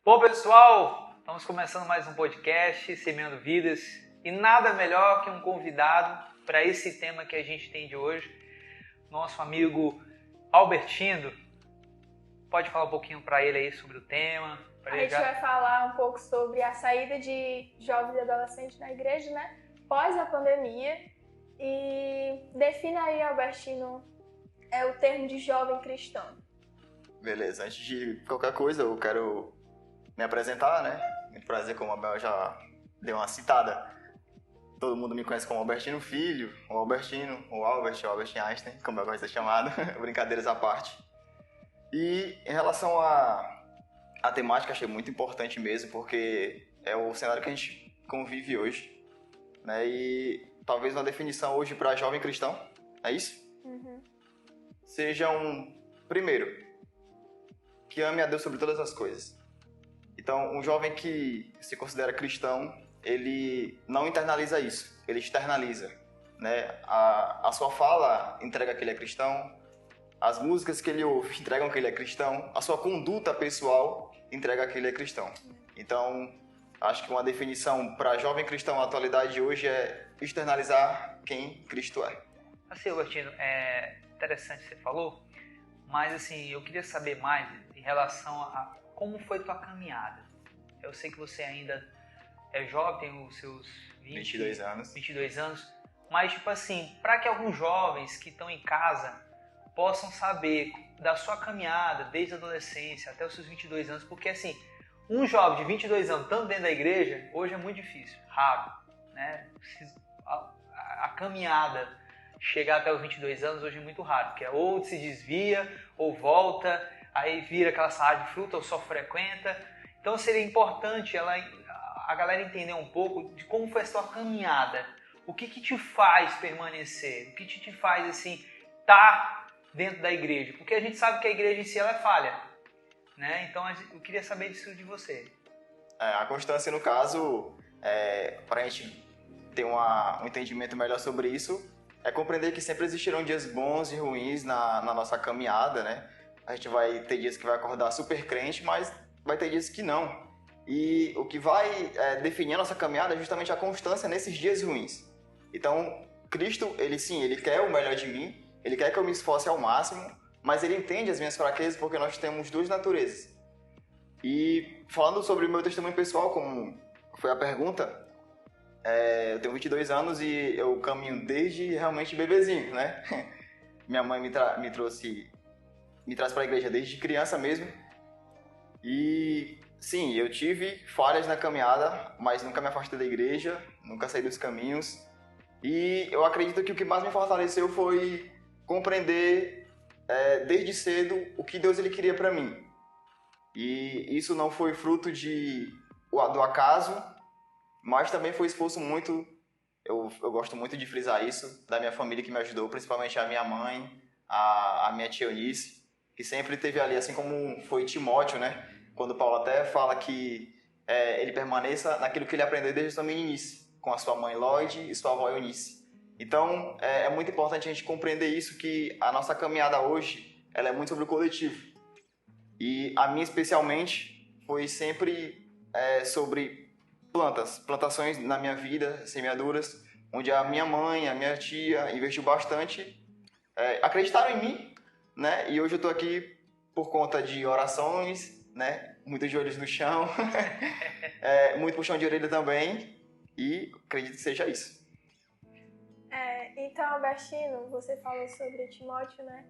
Bom, pessoal, estamos começando mais um podcast, Semeando Vidas, e nada melhor que um convidado para esse tema que a gente tem de hoje, nosso amigo Albertino. Pode falar um pouquinho para ele aí sobre o tema? A gente vai falar um pouco sobre a saída de jovens e adolescentes na igreja, né? Pós a pandemia. E defina aí, Albertino, o termo de jovem cristão. Beleza, antes de qualquer coisa eu quero me apresentar, né? Muito prazer, como a Bel já deu uma citada. Todo mundo me conhece como Albertino Filho, ou Albertino, ou Albert Einstein, como eu gosto de ser chamado, brincadeiras à parte. E em relação à temática, achei muito importante mesmo, porque é o cenário que a gente convive hoje, né? E talvez uma definição hoje para jovem cristão, é isso? Uhum. Seja primeiro, que ame a Deus sobre todas as coisas. Então, um jovem que se considera cristão, ele não internaliza isso, ele externaliza, né? A sua fala entrega que ele é cristão, as músicas que ele ouve entregam que ele é cristão, a sua conduta pessoal entrega que ele é cristão. Então, acho que uma definição para jovem cristão na atualidade hoje é externalizar quem Cristo é. Assim, Albertino, é interessante o que você falou, mas assim, eu queria saber mais em relação a como foi tua caminhada. Eu sei que você ainda é jovem, tem os seus 22 anos, mas tipo assim, para que alguns jovens que estão em casa possam saber da sua caminhada desde a adolescência até os seus 22 anos, porque assim, um jovem de 22 anos estando dentro da igreja, hoje é muito difícil, raro, né? A caminhada chegar até os 22 anos hoje é muito raro, porque ou se desvia, ou volta, aí vira aquela salada de fruta, ou só frequenta. Então seria importante a galera entender um pouco de como foi a sua caminhada, o que te faz permanecer, o que te faz assim, estar dentro da igreja, porque a gente sabe que a igreja em si ela é falha, né? Então eu queria saber disso de você. A constância, no caso, para a gente ter um entendimento melhor sobre isso, é compreender que sempre existirão dias bons e ruins na nossa caminhada, né? A gente vai ter dias que vai acordar super crente, mas vai ter dias que não. E o que vai definir a nossa caminhada é justamente a constância nesses dias ruins. Então, Cristo, ele quer o melhor de mim, ele quer que eu me esforce ao máximo, mas ele entende as minhas fraquezas porque nós temos duas naturezas. E falando sobre o meu testemunho pessoal, como foi a pergunta, eu tenho 22 anos e eu caminho desde realmente bebezinho, né? Minha mãe me traz para a igreja desde criança mesmo. E sim, eu tive falhas na caminhada, mas nunca me afastei da igreja, nunca saí dos caminhos. E eu acredito que o que mais me fortaleceu foi compreender desde cedo o que Deus ele queria para mim. E isso não foi fruto do acaso, mas também foi esforço muito, eu gosto muito de frisar isso, da minha família que me ajudou, principalmente a minha mãe, a minha tia Eunice, que sempre esteve ali, assim como foi Timóteo, né? Quando Paulo até fala que ele permaneça naquilo que ele aprendeu desde sua meninice, com a sua mãe Lloyd e sua avó Eunice. Então, é muito importante a gente compreender isso, que a nossa caminhada hoje, ela é muito sobre o coletivo. E a minha, especialmente, foi sempre sobre plantações na minha vida, semeaduras, onde a minha mãe, a minha tia investiu bastante, acreditaram em mim, né? E hoje eu estou aqui por conta de orações, né? Muitos joelhos no chão, muito puxão de orelha também, e acredito que seja isso. Então, Albertino, você falou sobre Timóteo, né?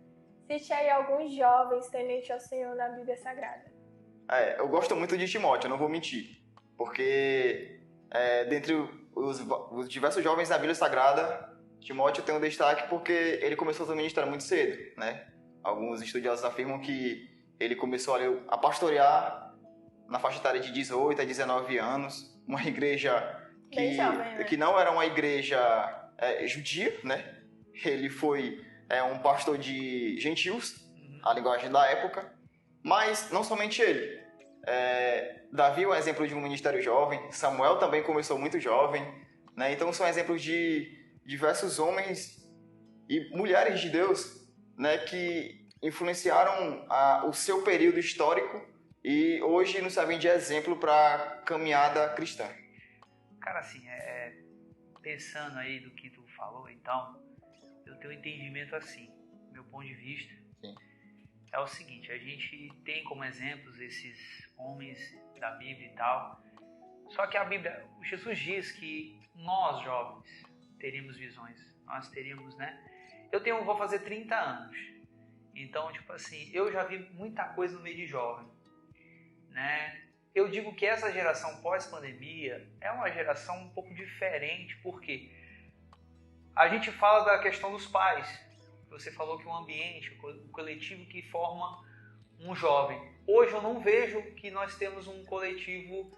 Cite aí alguns jovens temente ao Senhor na Bíblia Sagrada. Eu gosto muito de Timóteo, eu não vou mentir, porque dentre os diversos jovens da Bíblia Sagrada, Timóteo tem um destaque porque ele começou seu ministério muito cedo, né? Alguns estudiosos afirmam que ele começou a pastorear na faixa etária de 18 a 19 anos, uma igreja que não era uma igreja judia, né? Ele foi um pastor de gentios, a linguagem da época, mas não somente ele. Davi é um exemplo de um ministério jovem, Samuel também começou muito jovem, né? Então são exemplos de diversos homens e mulheres de Deus, né, que influenciaram o seu período histórico e hoje nos servem de exemplo para a caminhada cristã. Cara, assim, pensando aí do que tu falou, então, eu tenho um entendimento assim, meu ponto de vista, Sim. é o seguinte, a gente tem como exemplos esses homens da Bíblia e tal, só que a Bíblia, Jesus diz que nós, jovens, teríamos visões, nós teríamos, né? Vou fazer 30 anos, então, tipo assim, eu já vi muita coisa no meio de jovem, né? Eu digo que essa geração pós-pandemia é uma geração um pouco diferente, porque a gente fala da questão dos pais. Você falou que o ambiente, o coletivo que forma um jovem. Hoje eu não vejo que nós temos um coletivo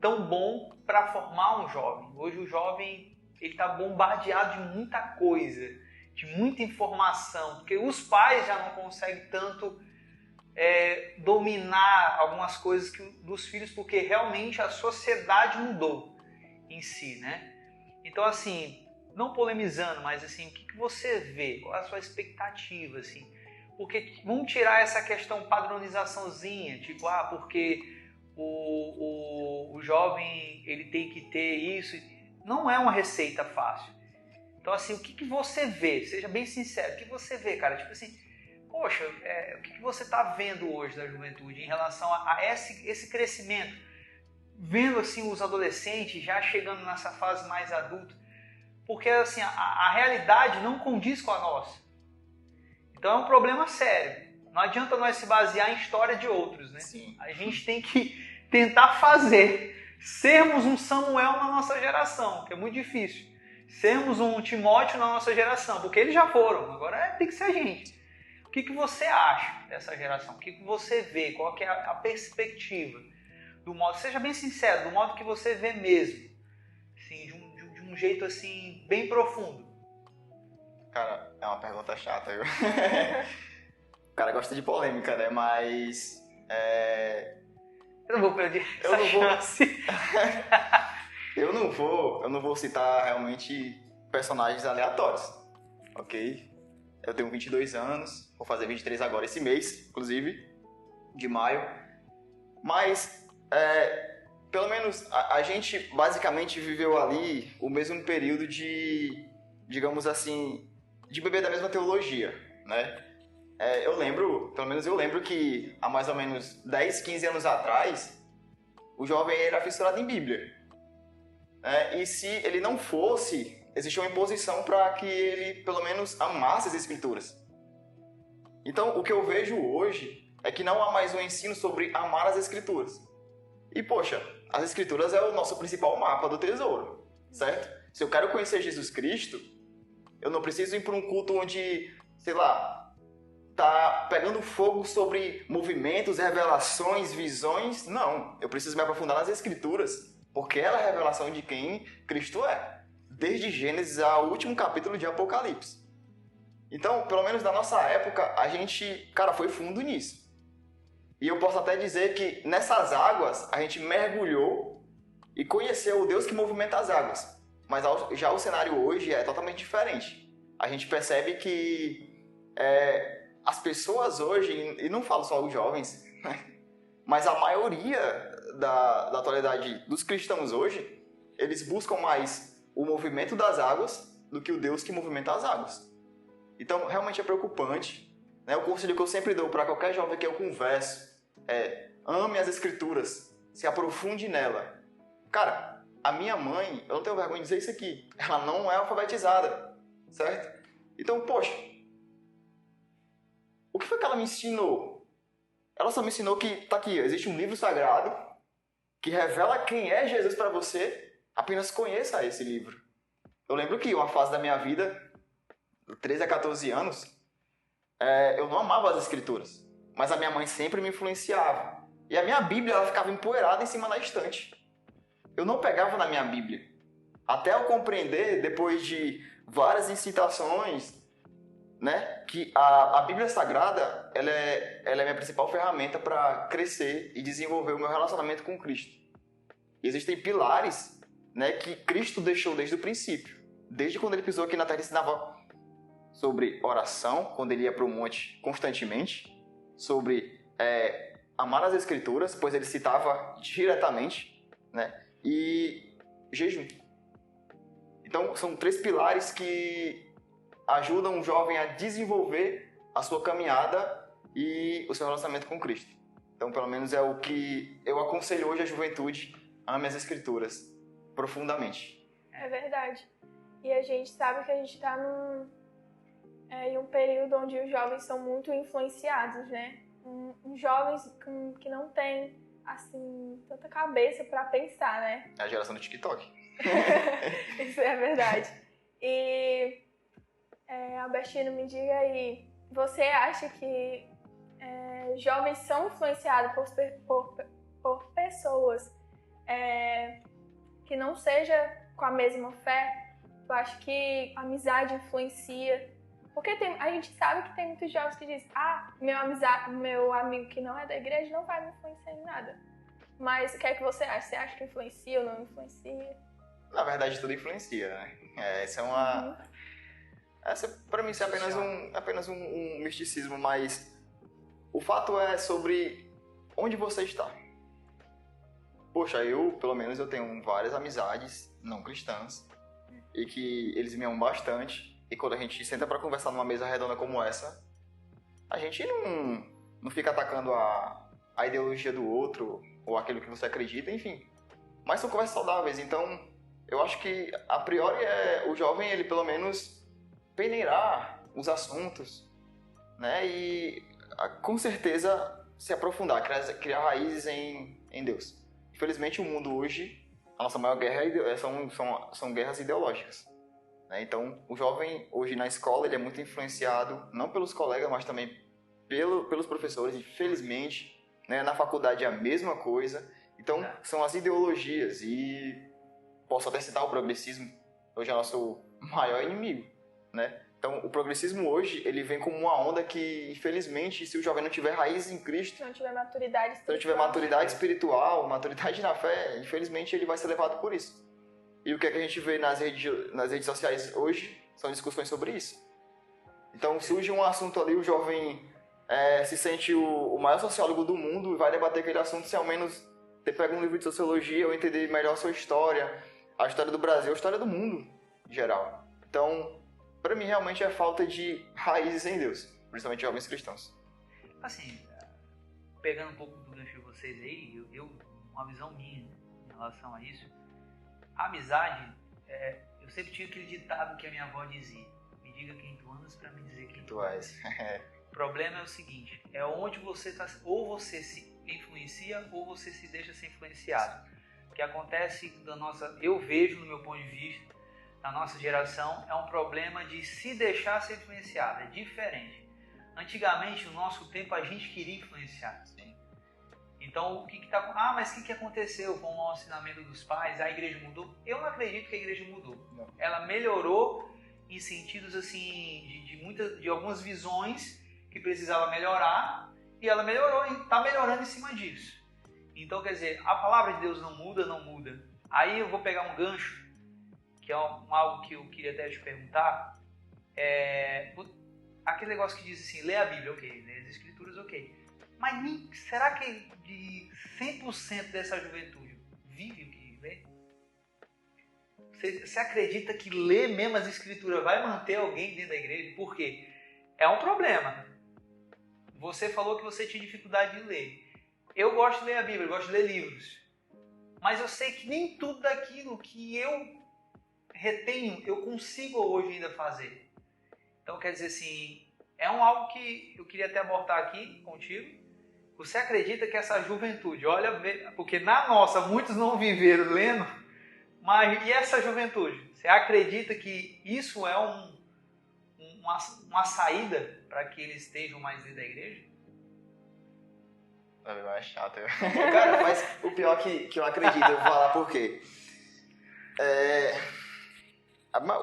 tão bom para formar um jovem. Hoje o jovem está bombardeado de muita coisa, de muita informação, porque os pais já não conseguem tanto dominar algumas coisas dos filhos, porque realmente a sociedade mudou em si, né? Então, assim, não polemizando, mas assim, o que você vê? Qual é a sua expectativa, assim? Porque vamos tirar essa questão padronizaçãozinha, tipo, porque o jovem ele tem que ter isso. Não é uma receita fácil. Então, assim, o que você vê? Seja bem sincero, o que você vê, cara? Tipo assim, poxa, o que você está vendo hoje da juventude em relação a esse crescimento? Vendo assim os adolescentes já chegando nessa fase mais adulta, porque assim, a realidade não condiz com a nossa. Então é um problema sério. Não adianta nós se basear em história de outros, né? Sim. A gente tem que tentar sermos um Samuel na nossa geração, que é muito difícil. Sermos um Timóteo na nossa geração, porque eles já foram, agora tem que ser a gente. O que você acha dessa geração? O que você vê? Qual que é a perspectiva? Do modo, seja bem sincero, do modo que você vê mesmo. Assim, de um jeito assim, bem profundo. Cara, é uma pergunta chata. O cara gosta de polêmica, né? Mas... Eu não vou perder essa chance. Eu não vou citar realmente personagens aleatórios, ok? Eu tenho 22 anos, vou fazer 23 agora esse mês, inclusive, de maio. Mas, pelo menos, a gente basicamente viveu ali o mesmo período de, digamos assim, de beber da mesma teologia, né? Eu lembro que há mais ou menos 10, 15 anos atrás, o jovem era fissurado em Bíblia. E se ele não fosse, existia uma imposição para que ele, pelo menos, amasse as Escrituras. Então, o que eu vejo hoje é que não há mais um ensino sobre amar as Escrituras. E, poxa, as Escrituras é o nosso principal mapa do tesouro, certo? Se eu quero conhecer Jesus Cristo, eu não preciso ir para um culto onde, sei lá, tá pegando fogo sobre movimentos, revelações, visões. Não, eu preciso me aprofundar nas Escrituras, porque ela é a revelação de quem Cristo é, desde Gênesis ao último capítulo de Apocalipse. Então, pelo menos na nossa época, a gente, cara, foi fundo nisso. E eu posso até dizer que nessas águas, a gente mergulhou e conheceu o Deus que movimenta as águas. Mas já o cenário hoje é totalmente diferente. A gente percebe que as pessoas hoje, e não falo só os jovens, né? Mas a maioria da atualidade dos cristãos hoje, eles buscam mais o movimento das águas do que o Deus que movimenta as águas. Então, realmente é preocupante, né? O conselho que eu sempre dou para qualquer jovem que eu converso é: ame as Escrituras, se aprofunde nela. Cara, a minha mãe, eu não tenho vergonha de dizer isso aqui, ela não é alfabetizada, certo? Então, poxa, o que foi que ela me ensinou? Ela só me ensinou que, tá aqui, existe um livro sagrado que revela quem é Jesus para você, apenas conheça esse livro. Eu lembro que uma fase da minha vida, de 13 a 14 anos, eu não amava as Escrituras, mas a minha mãe sempre me influenciava. E a minha Bíblia, ela ficava empoeirada em cima da estante. Eu não pegava na minha Bíblia. Até eu compreender, depois de várias incitações, né, que a Bíblia Sagrada ela é minha principal ferramenta para crescer e desenvolver o meu relacionamento com Cristo. E existem pilares, né, que Cristo deixou desde o princípio. Desde quando ele pisou aqui na terra, ele ensinava sobre oração, quando ele ia para o monte constantemente, sobre amar as Escrituras, pois ele citava diretamente, né? E jejum. Então, são 3 pilares que ajudam o jovem a desenvolver a sua caminhada e o seu relacionamento com Cristo. Então, pelo menos é o que eu aconselho hoje à juventude: ame as Escrituras profundamente. É verdade. E a gente sabe que a gente está em um período onde os jovens são muito influenciados, né? Jovens que não têm, assim, tanta cabeça para pensar, né? É a geração do TikTok. Isso é verdade. E, Albertino, me diga aí, você acha que jovens são influenciados por pessoas que não seja com a mesma fé? Tu acha que a amizade influencia? Porque a gente sabe que tem muitos jovens que dizem: meu amigo que não é da igreja não vai me influenciar em nada. Mas o que é que você acha? Você acha que influencia ou não influencia? Na verdade, tudo influencia, né? Essa é uma... Essa, pra mim, isso é apenas um misticismo, mas o fato é sobre onde você está. Poxa, pelo menos, eu tenho várias amizades não cristãs e que eles me amam bastante. E quando a gente senta pra conversar numa mesa redonda como essa, a gente não fica atacando a ideologia do outro ou aquilo que você acredita, enfim. Mas são conversas saudáveis, então eu acho que a priori o jovem, ele pelo menos peneirar os assuntos, né? E com certeza se aprofundar, criar raízes em Deus. Infelizmente o mundo hoje, a nossa maior guerra são guerras ideológicas. Então, o jovem, hoje na escola, ele é muito influenciado, não pelos colegas, mas também pelos professores, infelizmente. Né? Na faculdade é a mesma coisa. Então, são as ideologias. E posso até citar o progressismo, hoje é o nosso maior inimigo. Né? Então, o progressismo hoje, ele vem como uma onda que, infelizmente, se o jovem não tiver raízes em Cristo, se não tiver maturidade espiritual, se não tiver maturidade espiritual, maturidade na fé, infelizmente, ele vai ser levado por isso. E o que é que a gente vê nas redes sociais hoje são discussões sobre isso. Então surge um assunto ali, o jovem se sente o maior sociólogo do mundo e vai debater aquele assunto sem ao menos ter pego um livro de sociologia ou entender melhor a sua história, a história do Brasil, a história do mundo em geral. Então, para mim, realmente é falta de raízes em Deus, principalmente jovens cristãos. Assim, pegando um pouco do gancho de vocês aí, uma visão minha em relação a isso. A amizade, eu sempre tinha aquele ditado que a minha avó dizia: me diga quem tu andas para me dizer quem tu és. O problema é o seguinte, é onde você está, ou você se influencia ou você se deixa ser influenciado. O que acontece eu vejo no meu ponto de vista, na nossa geração, é um problema de se deixar ser influenciado, é diferente. Antigamente, no nosso tempo, a gente queria influenciar. Então, mas o que aconteceu com o ensinamento dos pais? A igreja mudou? Eu não acredito que a igreja mudou. Não. Ela melhorou em sentidos assim de algumas visões que precisava melhorar, e ela melhorou e está melhorando em cima disso. Então, quer dizer, a palavra de Deus não muda. Aí eu vou pegar um gancho, que é algo que eu queria até te perguntar. Aquele negócio que diz assim: lê a Bíblia, ok, lê as Escrituras, ok. Mas será que de 100% dessa juventude vive o que lê? Você acredita que ler mesmo as Escrituras vai manter alguém dentro da igreja? Por quê? É um problema. Você falou que você tinha dificuldade de ler. Eu gosto de ler a Bíblia, eu gosto de ler livros. Mas eu sei que nem tudo daquilo que eu retenho, eu consigo hoje ainda fazer. Então, quer dizer assim, algo que eu queria até abordar aqui contigo. Você acredita que essa juventude, porque na nossa muitos não viveram lendo, mas e essa juventude? Você acredita que isso é uma saída para que eles estejam mais dentro da igreja? É chato. Cara, mas o pior que eu acredito, eu vou falar por quê.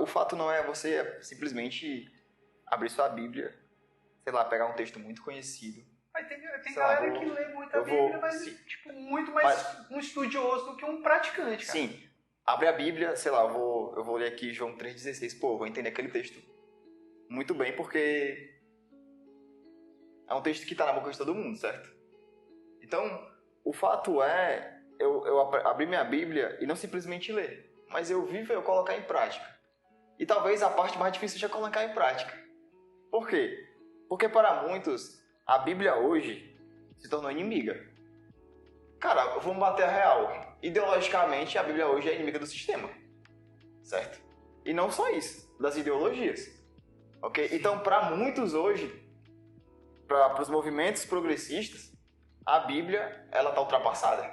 O fato não é você simplesmente abrir sua Bíblia, sei lá, pegar um texto muito conhecido. Mas tem galera que lê muito a Bíblia, mas muito mais um estudioso do que um praticante, cara. Sim, abre a Bíblia, sei lá, eu vou ler aqui João 3,16, vou entender aquele texto muito bem, porque é um texto que está na boca de todo mundo, certo? Então, o fato é, eu abrir minha Bíblia e não simplesmente ler, mas eu vivo e eu colocar em prática. E talvez a parte mais difícil seja colocar em prática. Por quê? Porque para muitos, a Bíblia hoje se tornou inimiga. Cara, vamos bater a real. Ideologicamente, a Bíblia hoje é inimiga do sistema. Certo? E não só isso, das ideologias. Ok? Então, para muitos hoje, para os movimentos progressistas, a Bíblia ela está ultrapassada.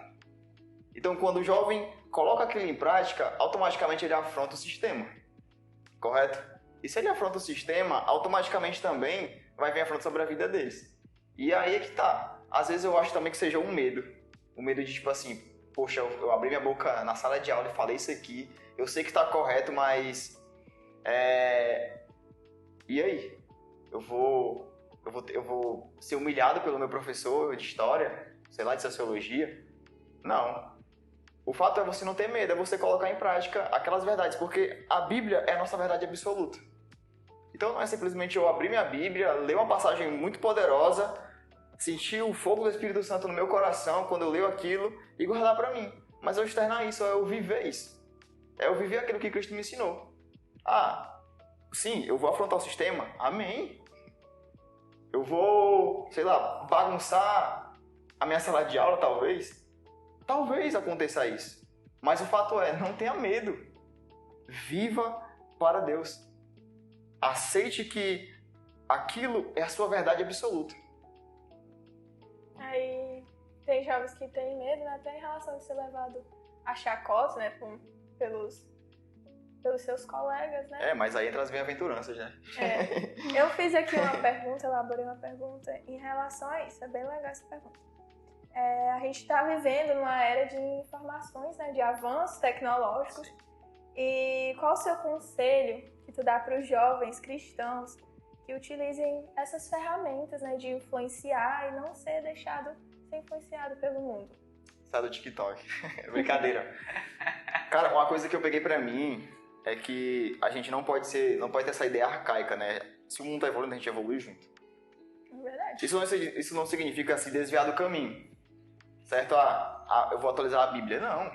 Então, quando o jovem coloca aquilo em prática, automaticamente ele afronta o sistema. Correto? E se ele afronta o sistema, automaticamente também vai vir afronta sobre a vida deles. E aí é que tá. Às vezes eu acho também que seja um medo. O medo de, tipo assim, poxa, eu abri minha boca na sala de aula e falei isso aqui, eu sei que tá correto, mas... E aí? Eu vou ser humilhado pelo meu professor de história, sei lá, de sociologia? Não. O fato é você não ter medo, é você colocar em prática aquelas verdades, porque a Bíblia é a nossa verdade absoluta. Então não é simplesmente eu abrir minha Bíblia, ler uma passagem muito poderosa, sentir o fogo do Espírito Santo no meu coração quando eu leio aquilo e guardar para mim. Mas eu externar isso, é eu viver isso. É eu viver aquilo que Cristo me ensinou. Ah, sim, eu vou afrontar o sistema? Amém. Eu vou, sei lá, bagunçar a minha sala de aula, talvez? Talvez aconteça isso. Mas o fato é, não tenha medo. Viva para Deus. Aceite que aquilo é a sua verdade absoluta. Aí tem jovens que têm medo, né? Até em relação a ser levado a chacota, né? Pelos seus colegas, né? Mas aí entra as bem-aventuranças, né? Eu fiz aqui uma pergunta, elaborei uma pergunta em relação a isso. É bem legal essa pergunta. A gente está vivendo numa era de informações, né? De avanços tecnológicos. E qual o seu conselho que tu dá para os jovens cristãos que utilizem essas ferramentas, né? De influenciar e não ser deixado ser influenciado pelo mundo? Sai do TikTok. Brincadeira. Cara, uma coisa que eu peguei pra mim é que a gente não pode ter essa ideia arcaica, né? Se o mundo tá evoluindo, a gente evolui junto. É verdade. Isso não significa se desviar do caminho. Certo? Eu vou atualizar a Bíblia. Não.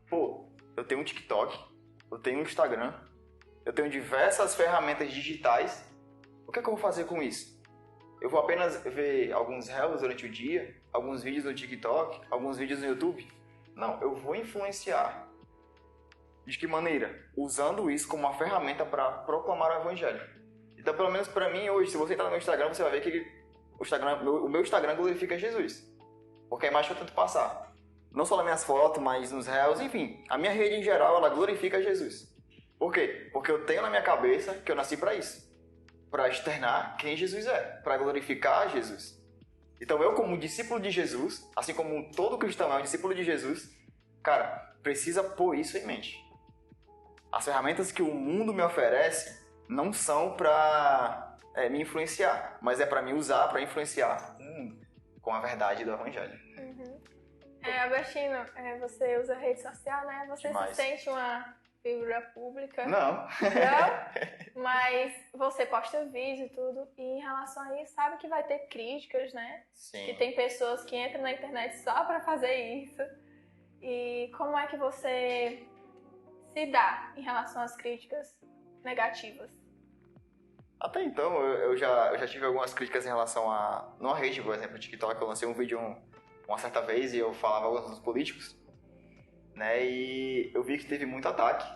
Pô, eu tenho um TikTok, eu tenho um Instagram, eu tenho diversas ferramentas digitais. O que é que eu vou fazer com isso? Eu vou apenas ver alguns reels durante o dia, alguns vídeos no TikTok, alguns vídeos no YouTube? Não, eu vou influenciar. De que maneira? Usando isso como uma ferramenta para proclamar o Evangelho. Então, pelo menos para mim hoje, se você entrar no meu Instagram, você vai ver que o meu Instagram glorifica Jesus. Porque é a imagem que eu tento passar. Não só nas minhas fotos, mas nos reels, enfim. A minha rede em geral, ela glorifica Jesus. Por quê? Porque eu tenho na minha cabeça que eu nasci para isso. Para externar quem Jesus é. Para glorificar Jesus. Então eu, como discípulo de Jesus, assim como todo cristão é um discípulo de Jesus, cara, precisa pôr isso em mente. As ferramentas que o mundo me oferece não são para me influenciar, mas é para me usar para influenciar com a verdade do Evangelho. Uhum. Agostinho, você usa rede social, né? Você Demais. se sente uma figura pública? Não. Não? Mas você posta vídeo e tudo, e em relação a isso, sabe que vai ter críticas, né? Sim. Que tem pessoas que entram na internet só pra fazer isso. E como é que você se dá em relação às críticas negativas? Até então, eu já tive algumas críticas em relação a... Numa rede, por exemplo, no TikTok, eu lancei um vídeo uma certa vez e eu falava alguns dos políticos, né? E eu vi que teve muito ataque,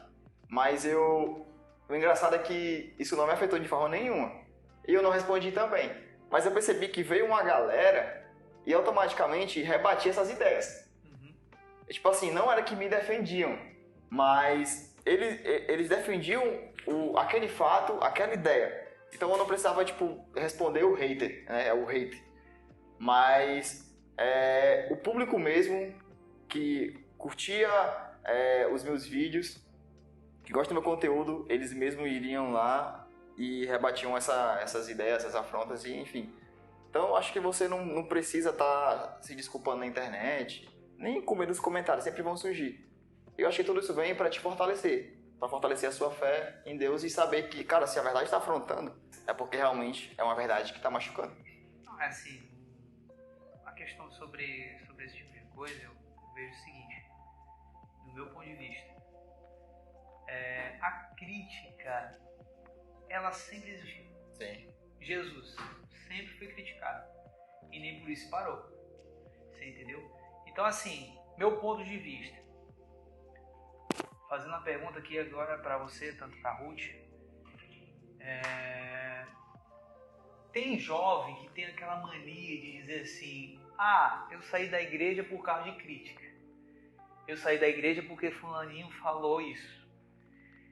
mas o engraçado é que isso não me afetou de forma nenhuma. E eu não respondi também. Mas eu percebi que veio uma galera e automaticamente rebatia essas ideias. Tipo assim, não era que me defendiam, mas eles defendiam aquele fato, aquela ideia. Então eu não precisava, responder o hater, né? O hate. Mas o público mesmo que curtia os meus vídeos, que gosta do meu conteúdo, eles mesmo iriam lá e rebatiam essas ideias, essas afrontas, e enfim. Então, acho que você não precisa estar se desculpando na internet, nem com medo dos comentários, sempre vão surgir. Eu acho que tudo isso vem para te fortalecer, para fortalecer a sua fé em Deus e saber que, cara, se a verdade está afrontando, é porque realmente é uma verdade que está machucando. Assim, a questão sobre esse tipo de coisa, eu vejo o seguinte, do meu ponto de vista. A crítica, ela sempre existiu. Sim. Jesus sempre foi criticado e nem por isso parou. Você entendeu? Então, assim, meu ponto de vista, fazendo uma pergunta aqui agora para você, tanto para a Ruth, tem jovem que tem aquela mania de dizer assim, eu saí da igreja por causa de crítica. Eu saí da igreja porque fulaninho falou isso.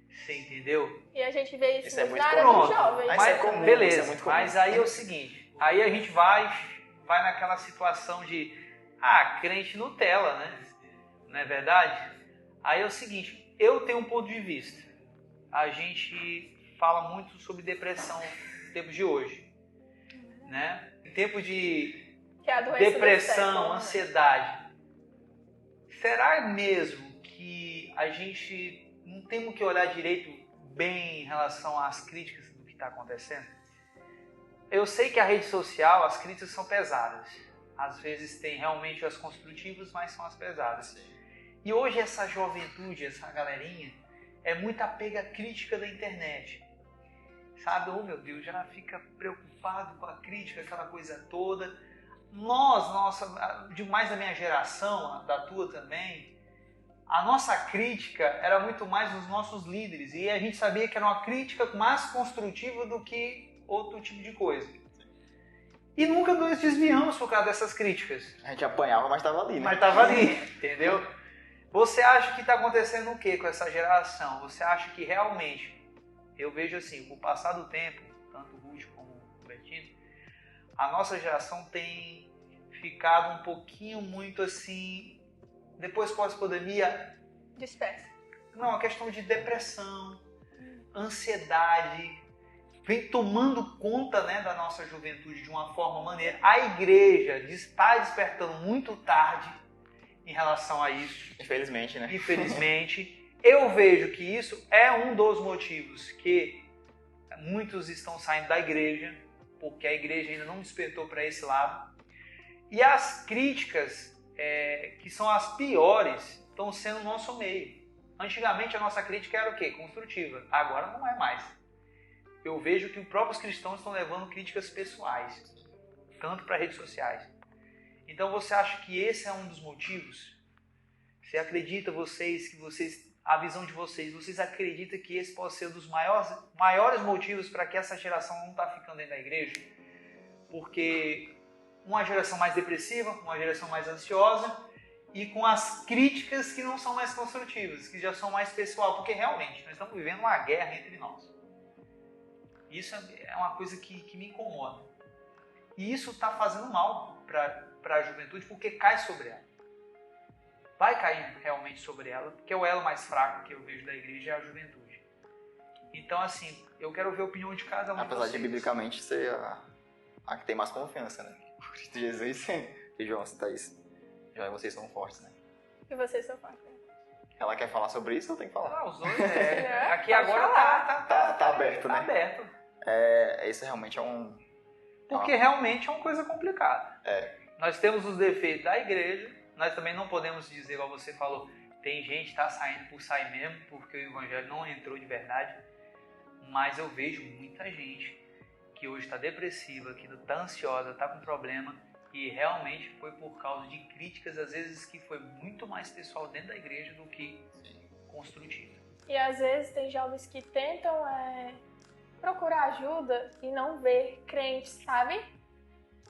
Você entendeu? E a gente vê isso Isso é muito muito na área comum. dos jovens. Mas Mas, é comum, beleza, isso é muito comum. mas aí é o seguinte, aí a gente vai naquela situação de, crente Nutella, né? Não é verdade? Aí é o seguinte, eu tenho um ponto de vista. A gente fala muito sobre depressão no tempo de hoje, né? Em tempo de Que é a doença do depressão, século, né? ansiedade, será mesmo que a gente não temos que olhar direito bem em relação às críticas do que está acontecendo? Eu sei que a rede social, as críticas são pesadas. Às vezes tem realmente as construtivas, mas são as pesadas. E hoje essa juventude, essa galerinha, é muito apega à crítica da internet. Sabe? Oh meu Deus, já fica preocupado com a crítica, aquela coisa toda. Demais da minha geração, da tua também, a nossa crítica era muito mais dos nossos líderes. E a gente sabia que era uma crítica mais construtiva do que outro tipo de coisa. E nunca nos desviamos por causa dessas críticas. A gente apanhava, mas estava ali, né? Mas estava ali, entendeu? Você acha que está acontecendo o que com essa geração? Você acha que realmente, eu vejo assim, com o passar do tempo, tanto o Ruth como o Bertino, a nossa geração tem ficado um pouquinho muito assim, depois pós-pandemia, Dispersa. não, a questão de depressão, ansiedade, vem tomando conta, né, da nossa juventude de uma forma maneira. A igreja está despertando muito tarde em relação a isso. Infelizmente, né? Infelizmente. Eu vejo que isso é um dos motivos que muitos estão saindo da igreja, porque a igreja ainda não despertou para esse lado. E as críticas, que são as piores, estão sendo no nosso meio. Antigamente a nossa crítica era o quê? Construtiva. Agora não é mais. Eu vejo que os próprios cristãos estão levando críticas pessoais, tanto para redes sociais. Então você acha que esse é um dos motivos? Você acredita, a visão de vocês acreditam que esse pode ser um dos maiores motivos para que essa geração não está ficando dentro da igreja? Porque uma geração mais depressiva, uma geração mais ansiosa e com as críticas que não são mais construtivas, que já são mais pessoal, porque realmente nós estamos vivendo uma guerra entre nós. Isso é uma coisa que me incomoda. E isso está fazendo mal para a juventude, porque cai sobre ela. Vai cair realmente sobre ela, porque é o elo mais fraco que eu vejo da igreja é a juventude. Então, assim, eu quero ver a opinião de cada um de vocês. Apesar de biblicamente ser a que tem mais confiança, né? Cristo Jesus e João, você tá isso. Já vocês são fortes, né? E vocês são fortes. Ela quer falar sobre isso ou tem que falar? Os dois, aqui pode agora Tá aberto, né? Tá aberto. Isso realmente é um... Porque realmente é uma coisa complicada. Nós temos os defeitos da igreja, nós também não podemos dizer, igual você falou, tem gente que está saindo por sair mesmo, porque o evangelho não entrou de verdade, mas eu vejo muita gente que hoje está depressiva, que está ansiosa, está com problema, e realmente foi por causa de críticas, às vezes que foi muito mais pessoal dentro da igreja do que construtivo. E às vezes tem jovens que tentam procurar ajuda e não ver crentes, sabe?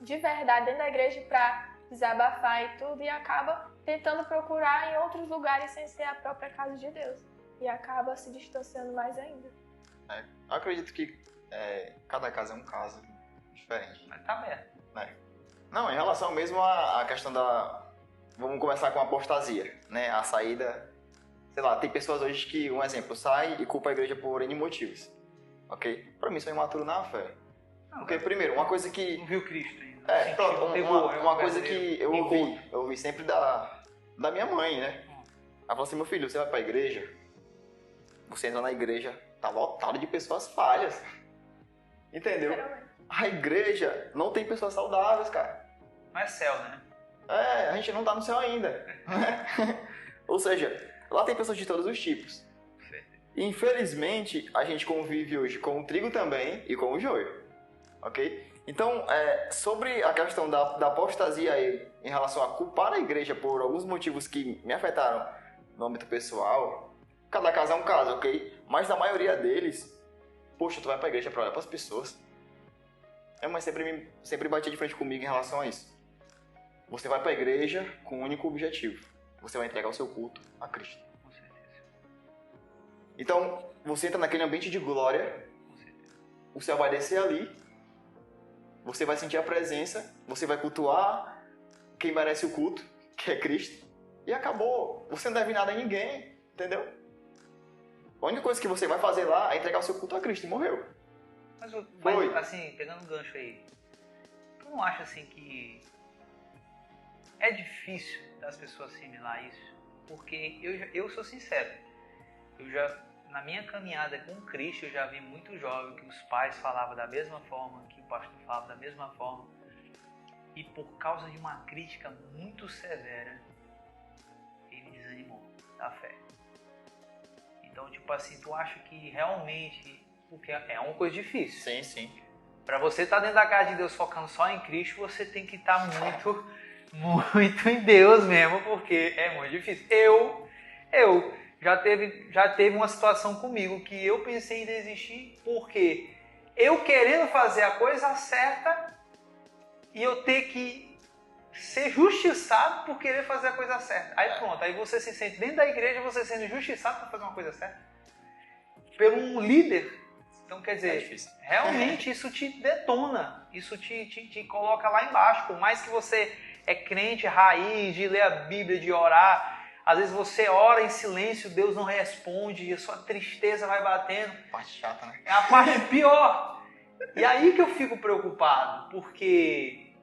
De verdade dentro da igreja para desabafar e tudo, e acaba tentando procurar em outros lugares sem ser a própria casa de Deus. E acaba se distanciando mais ainda. Eu acredito que cada caso é um caso diferente. Mas tá aberto. Não, em relação mesmo à questão da... Vamos começar com a apostasia, né? A saída... Sei lá, tem pessoas hoje que, um exemplo, sai e culpa a igreja por N motivos. Ok? Pra mim isso é imaturo na fé. Porque, primeiro, uma coisa que... Não viu Cristo ainda. Pronto, uma coisa que eu ouvi sempre da minha mãe, né? Ela falou assim, meu filho, você vai pra igreja, você entra na igreja, tá lotado de pessoas falhas. Entendeu? A igreja não tem pessoas saudáveis, cara. Não é céu, né? A gente não tá no céu ainda. Ou seja, lá tem pessoas de todos os tipos. Infelizmente, a gente convive hoje com o trigo também e com o joio. Ok? Então, sobre a questão da apostasia aí, em relação a culpar a igreja por alguns motivos que me afetaram no âmbito pessoal, cada caso é um caso, ok? Mas na maioria deles, poxa, tu vai pra igreja pra olhar pras pessoas. Minha mãe sempre batia de frente comigo em relação a isso. Você vai pra igreja com um único objetivo. Você vai entregar o seu culto a Cristo. Com certeza. Então, você entra naquele ambiente de glória, o céu vai descer ali, você vai sentir a presença, você vai cultuar quem merece o culto, que é Cristo, e acabou. Você não deve nada a ninguém, entendeu? A única coisa que você vai fazer lá é entregar o seu culto a Cristo e morreu. Mas assim, pegando um gancho aí, tu não acha assim que é difícil das pessoas assimilar isso? Porque eu sou sincero, na minha caminhada com Cristo, eu já vi muito jovem que os pais falavam da mesma forma, que o pastor falava da mesma forma, e por causa de uma crítica muito severa, ele desanimou da fé. Então, tipo assim, tu acha que realmente, porque é uma coisa difícil. Sim, sim. Pra você estar dentro da casa de Deus focando só em Cristo, você tem que estar muito em Deus mesmo, porque é muito difícil. Eu já teve uma situação comigo que eu pensei em desistir porque eu querendo fazer a coisa certa e eu ter que ser justiçado por querer fazer a coisa certa. Aí pronto, aí você se sente dentro da igreja, você sendo justiçado para fazer uma coisa certa por um líder. Então quer dizer, realmente isso te detona, isso te coloca lá embaixo. Por mais que você é crente raiz, de ler a Bíblia, de orar, às vezes você ora em silêncio, Deus não responde e a sua tristeza vai batendo. Parte chata, né? É a parte pior. E aí que eu fico preocupado, porque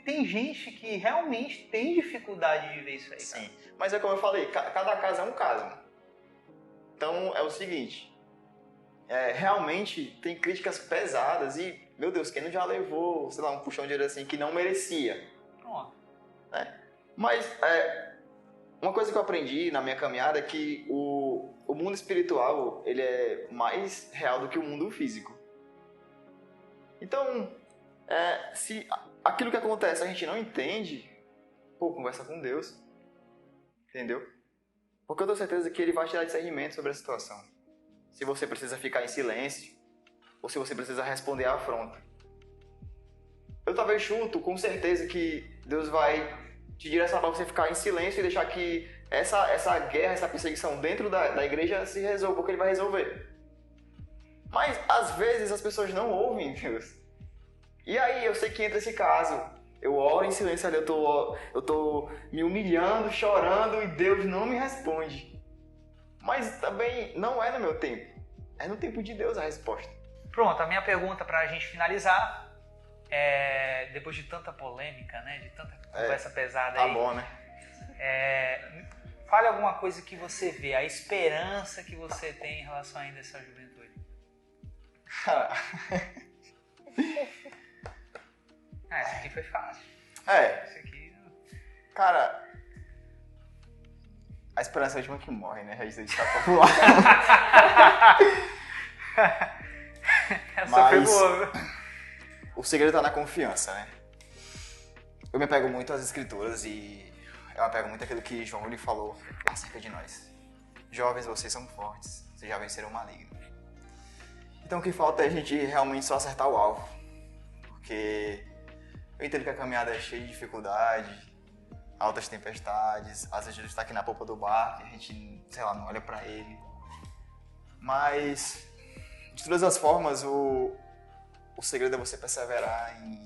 tem gente que realmente tem dificuldade de ver isso aí. Sim, mas é como eu falei, cada caso é um caso. Então é o seguinte, realmente tem críticas pesadas e, meu Deus, quem não já levou, sei lá, um puxão de orelha assim que não merecia. Pronto. Mas uma coisa que eu aprendi na minha caminhada é que o mundo espiritual, ele é mais real do que o mundo físico. Então, se aquilo que acontece a gente não entende, conversa com Deus, entendeu? Porque eu tenho certeza que Ele vai te dar discernimento sobre a situação. Se você precisa ficar em silêncio, ou se você precisa responder à afronta. Eu talvez chuto, com certeza, que Deus vai te direcionar para você ficar em silêncio e deixar que essa guerra, essa perseguição dentro da igreja se resolva, porque Ele vai resolver. Mas, às vezes, as pessoas não ouvem Deus. E aí, eu sei que entra esse caso. Eu oro em silêncio ali, eu tô me humilhando, chorando, e Deus não me responde. Mas também não é no meu tempo. É no tempo de Deus a resposta. Pronto, a minha pergunta pra gente finalizar, depois de tanta polêmica, né, de tanta conversa pesada aí. Tá bom, né? Fale alguma coisa que você vê, a esperança que você tem em relação ainda a essa juventude. Esse aqui foi fácil. Esse aqui... Cara, a esperança é a última que morre, né? Já está popular. Essa foi boa, viu? O segredo tá na confiança, né? Eu me apego muito às escrituras e eu me apego muito àquilo que João lhe falou acerca de nós. Jovens, vocês são fortes, vocês já venceram o maligno. Então o que falta é a gente realmente só acertar o alvo. Porque eu entendo que a caminhada é cheia de dificuldade, altas tempestades, às vezes a gente está aqui na popa do barco e a gente, sei lá, não olha pra ele. Mas, de todas as formas, o segredo é você perseverar em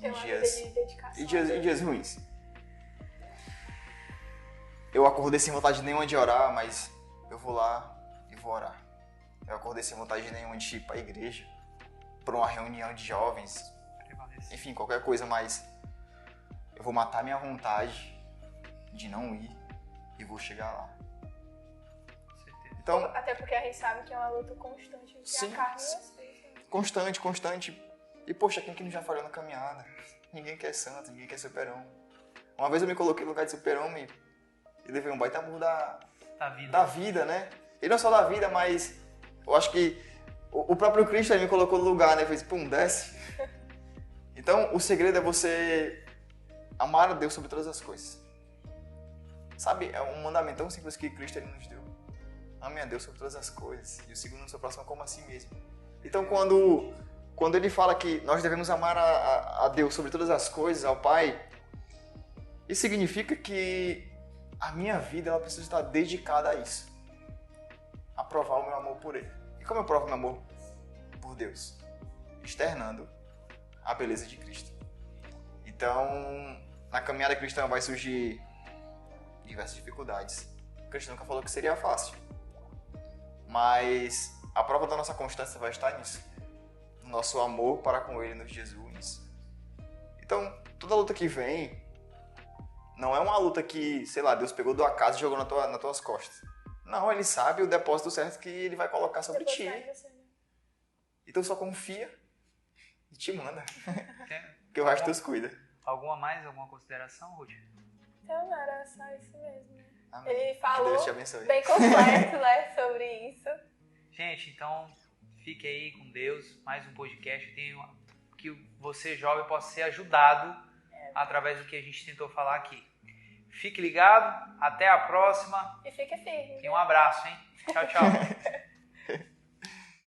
dias ruins. Eu acordei sem vontade nenhuma de orar, mas eu vou lá e vou orar. Eu acordei sem vontade nenhuma de ir para a igreja, para uma reunião de jovens, enfim, qualquer coisa, mas eu vou matar minha vontade de não ir e vou chegar lá. Então, até porque a gente sabe que é uma luta constante entre a carne e o espírito. Constante. E poxa, quem que não já falhou na caminhada? Ninguém quer santo, ninguém quer superão. Uma vez eu me coloquei no lugar de super-homem e levei um baita amor da vida, né? E não só da vida, mas eu acho que o próprio Cristo me colocou no lugar, né? Fez, pum, desce. Então, o segredo é você amar a Deus sobre todas as coisas. Sabe, é um mandamento tão simples que Cristo ele nos deu. Ame a Deus sobre todas as coisas. E o segundo, no seu próximo, como a si mesmo. Então, quando ele fala que nós devemos amar a Deus sobre todas as coisas, ao Pai, isso significa que a minha vida ela precisa estar dedicada a isso. A provar o meu amor por Ele. E como eu provo meu amor por Deus? Externando a beleza de Cristo. Então, na caminhada cristã vai surgir diversas dificuldades. O Cristo nunca falou que seria fácil. Mas a prova da nossa constância vai estar nisso. No nosso amor para com Ele nos dias ruins. Então, toda luta que vem não é uma luta que, sei lá, Deus pegou do acaso e jogou nas tuas costas. Não, Ele sabe o depósito certo que Ele vai colocar sobre ti. Então só confia e te manda. Porque o resto Deus cuida. Alguma consideração, Ruth? Então não, era só isso mesmo, né? Amém. Ele Que falou Deus te abençoe. bem completo, né, sobre isso. Gente, então fique aí com Deus. Mais um podcast. Que você, jovem, possa ser ajudado através do que a gente tentou falar aqui. Fique ligado. Até a próxima. E fique firme. E um abraço, hein? Tchau, tchau.